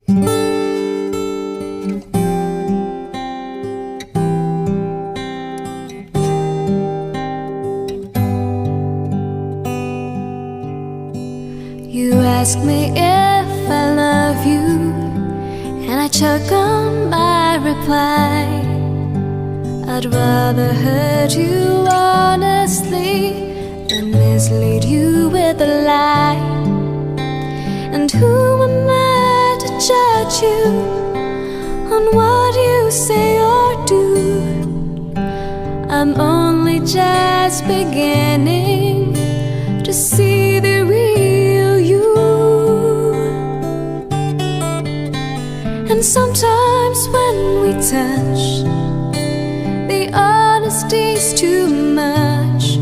You ask me if I love you, and I choke on my reply. I'd rather hurt you honestly than mislead you with a lie. And who am I to judge you on what you say or do? I'm only just beginning to see the real you. And sometimes when we touch, the honesty's too much,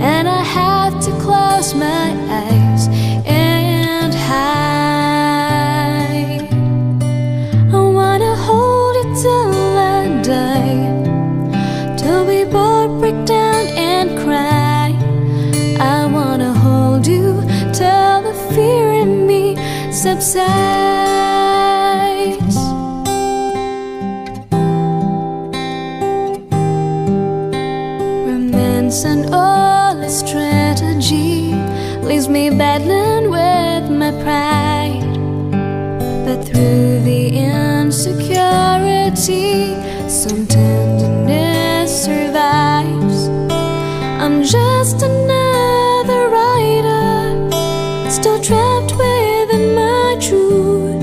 and I have to close my eyes and hide. I wanna hold you till I die, till we both break down and cry. I wanna hold you till the fear in me subsides. Romance and all its strategy leaves me battling with my pride. But through the insecurity, some tenderness survives. I'm just another writer, still trapped within my truth,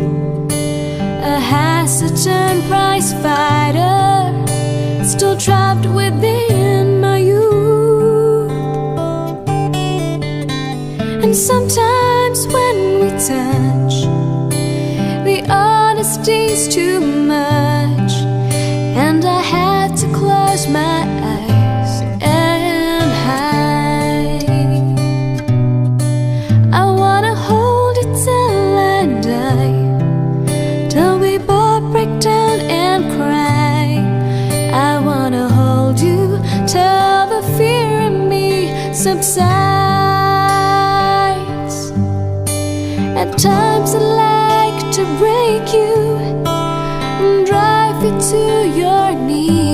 a hesitant prize fighter, still trapped within my youth. And sometimes when we touch, the honesty's too much, and I had to close my eyes and hide. I wanna hold you till I die, till we both break down and cry. I wanna hold you till the fear in me subsides. At times I like to break you and drive you to your knees.